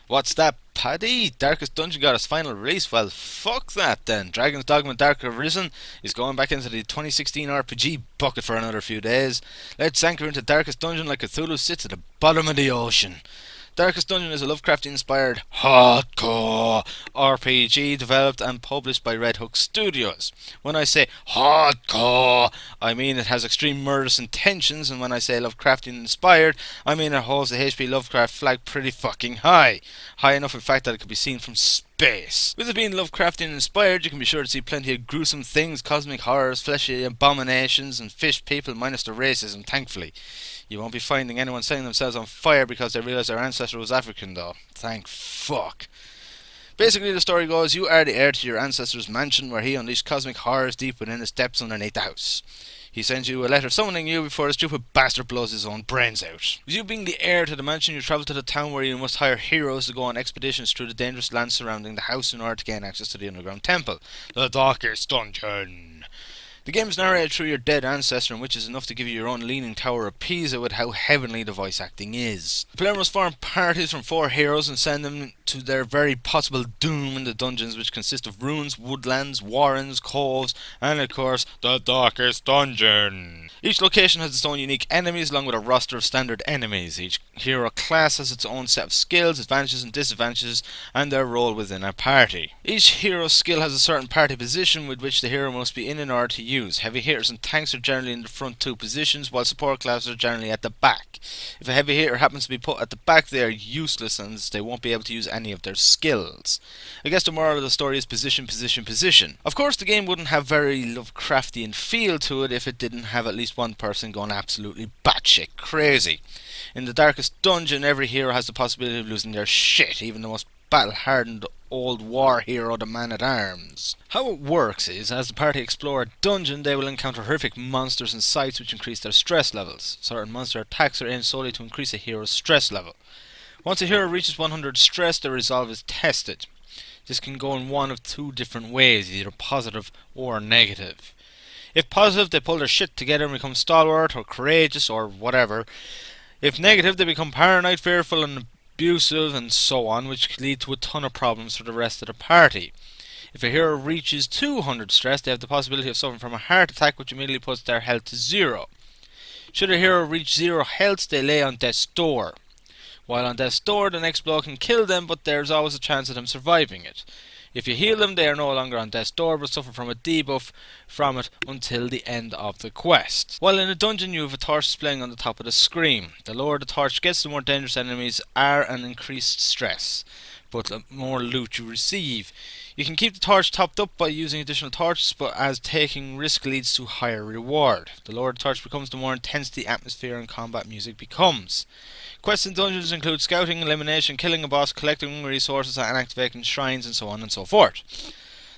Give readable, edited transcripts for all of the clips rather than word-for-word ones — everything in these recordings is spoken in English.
What's that, Paddy? Darkest Dungeon got its final release? Well, fuck that then. Dragon's Dogma Dark Arisen is going back into the 2016 RPG bucket for another few days. Let's anchor into Darkest Dungeon like Cthulhu sits at the bottom of the ocean. Darkest Dungeon is a Lovecraftian inspired hardcore RPG developed and published by Red Hook Studios. When I say hardcore, I mean it has extreme murderous intentions, and when I say Lovecraftian inspired, I mean it holds the HP Lovecraft flag pretty fucking high. High enough in fact that it could be seen from space. With it being Lovecraftian inspired, you can be sure to see plenty of gruesome things, cosmic horrors, fleshy abominations, and fish people minus the racism, thankfully. You won't be finding anyone setting themselves on fire because they realise their ancestor was African, though. Thank fuck. Basically, the story goes, you are the heir to your ancestor's mansion where he unleashed cosmic horrors deep within the depths underneath the house. He sends you a letter summoning you before the stupid bastard blows his own brains out. With you being the heir to the mansion, you travel to the town where you must hire heroes to go on expeditions through the dangerous land surrounding the house in order to gain access to the underground temple, the Darkest Dungeon. The game is narrated through your dead ancestor, which is enough to give you your own leaning tower of Pisa with how heavenly the voice acting is. The player must form parties from 4 heroes and send them to their very possible doom in the dungeons, which consist of ruins, woodlands, warrens, coves, and of course, the Darkest Dungeon. Each location has its own unique enemies along with a roster of standard enemies. Each hero class has its own set of skills, advantages and disadvantages, and their role within a party. Each hero's skill has a certain party position with which the hero must be in order to use. Heavy hitters and tanks are generally in the front 2 positions, while support classes are generally at the back. If a heavy hitter happens to be put at the back, they are useless and they won't be able to use any of their skills. I guess the moral of the story is position, position, position. Of course, the game wouldn't have very Lovecraftian feel to it if it didn't have at least one person going absolutely batshit crazy. In the Darkest Dungeon, every hero has the possibility of losing their shit, even the most battle-hardened old war hero, the man-at-arms. How it works is, as the party explore a dungeon, they will encounter horrific monsters and sights which increase their stress levels. Certain monster attacks are aimed solely to increase a hero's stress level. Once a hero reaches 100 stress, their resolve is tested. This can go in one of 2 different ways, either positive or negative. If positive, they pull their shit together and become stalwart or courageous or whatever. If negative, they become paranoid, fearful and abusive and so on, which could lead to a ton of problems for the rest of the party. If a hero reaches 200 stress, they have the possibility of suffering from a heart attack, which immediately puts their health to 0. Should a hero reach 0 health, they lay on death's door. While on death's door, the next blow can kill them, but there's always a chance of them surviving it. If you heal them, they are no longer on death's door, but suffer from a debuff from it until the end of the quest. While in a dungeon, you have a torch displaying on the top of the screen. The lower the torch gets, the more dangerous enemies are and increased stress, but the more loot you receive. You can keep the torch topped up by using additional torches, but as taking risk leads to higher reward. The lower the torch becomes, the more intense the atmosphere and combat music becomes. Quests in dungeons include scouting, elimination, killing a boss, collecting resources and activating shrines, and so on and so forth.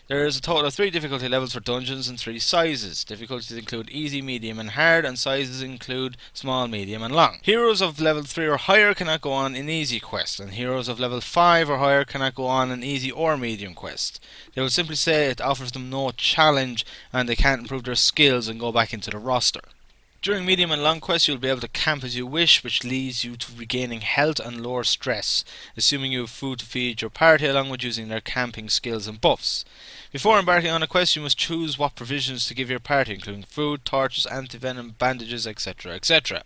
There is a total of 3 difficulty levels for dungeons and 3 sizes. Difficulties include easy, medium and hard, and sizes include small, medium and long. Heroes of level 3 or higher cannot go on in easy quests, and heroes of level 5 or higher cannot go on in easy or medium quests. They will simply say it offers them no challenge and they can't improve their skills and go back into the roster. During medium and long quests, you'll be able to camp as you wish, which leads you to regaining health and lower stress, assuming you have food to feed your party along with using their camping skills and buffs. Before embarking on a quest, you must choose what provisions to give your party, including food, torches, anti-venom, bandages, etc., etc.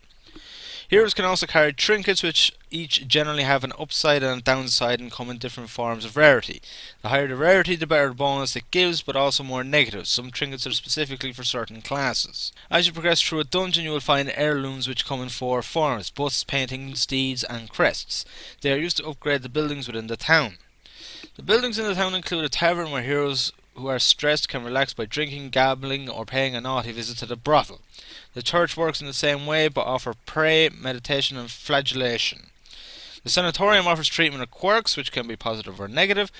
Heroes can also carry trinkets, which each generally have an upside and a downside and come in different forms of rarity. The higher the rarity, the better the bonus it gives, but also more negatives. Some trinkets are specifically for certain classes. As you progress through a dungeon, you will find heirlooms which come in 4 forms: busts, paintings, steeds, and crests. They are used to upgrade the buildings within the town. The buildings in the town include a tavern where heroes who are stressed can relax by drinking, gambling, or paying a naughty visit to the brothel. The church works in the same way, but offer prayer, meditation, and flagellation. The sanatorium offers treatment of quirks, which can be positive or negative.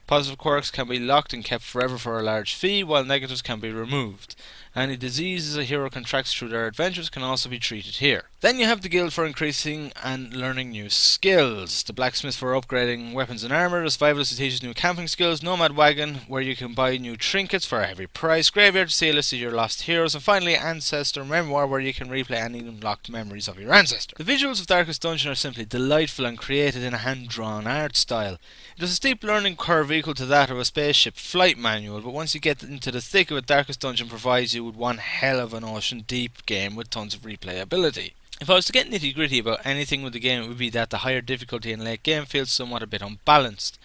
Positive quirks can be locked and kept forever for a large fee, while negatives can be removed. Any diseases a hero contracts through their adventures can also be treated here. Then you have the guild for increasing and learning new skills, the blacksmith for upgrading weapons and armour, the survivalist who teaches new camping skills, nomad wagon where you can buy new trinkets for a heavy price, graveyard to see a list of your lost heroes, and finally ancestor memoir where you can replay any unlocked memories of your ancestor. The visuals of Darkest Dungeon are simply delightful and created in a hand-drawn art style. It has a steep learning curve equal to that of a spaceship flight manual, but once you get into the thick of it, Darkest Dungeon provides you with one hell of an ocean deep game with tons of replayability. If I was to get nitty gritty about anything with the game, it would be that the higher difficulty in late game feels somewhat a bit unbalanced.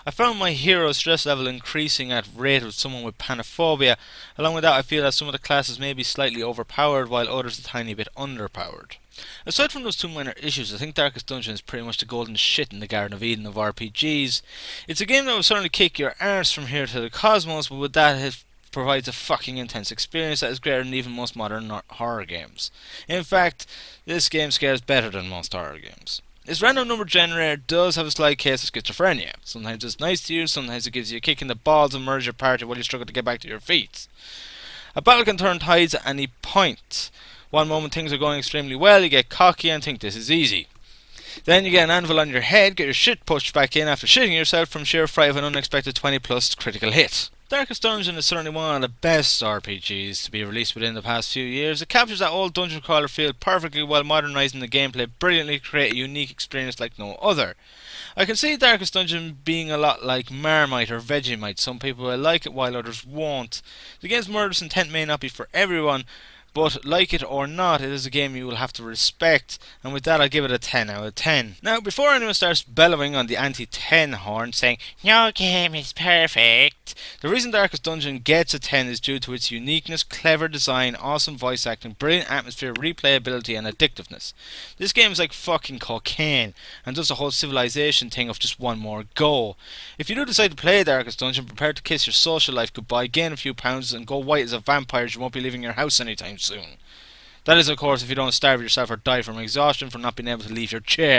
I found my hero stress level increasing at rate of someone with panophobia. Along with that, I feel that some of the classes may be slightly overpowered while others a tiny bit underpowered. Aside from those two minor issues, I think Darkest Dungeon is pretty much the golden shit in the Garden of Eden of RPGs. It's a game that will certainly kick your arse from here to the cosmos, but with that it provides a fucking intense experience that is greater than even most modern horror games. In fact, this game scares better than most horror games. This random number generator does have a slight case of schizophrenia. Sometimes it's nice to you, sometimes it gives you a kick in the balls and murders your party while you struggle to get back to your feet. A battle can turn tides at any point. One moment things are going extremely well, you get cocky and think this is easy. Then you get an anvil on your head, get your shit pushed back in after shitting yourself from sheer fright of an unexpected 20 plus critical hit. Darkest Dungeon is certainly one of the best RPGs to be released within the past few years. It captures that old dungeon crawler feel perfectly while modernising the gameplay brilliantly to create a unique experience like no other. I can see Darkest Dungeon being a lot like Marmite or Vegemite. Some people will like it while others won't. The game's murderous intent may not be for everyone, but like it or not, it is a game you will have to respect, and with that I'll give it a 10 out of 10. Now, before anyone starts bellowing on the anti-10 horn saying, "No game is perfect," the reason Darkest Dungeon gets a 10 is due to its uniqueness, clever design, awesome voice acting, brilliant atmosphere, replayability and addictiveness. This game is like fucking cocaine, and does the whole civilization thing of just one more go. If you do decide to play Darkest Dungeon, prepare to kiss your social life goodbye, gain a few pounds and go white as a vampire as you won't be leaving your house anytime soon. That is, of course, if you don't starve yourself or die from exhaustion from not being able to leave your chair.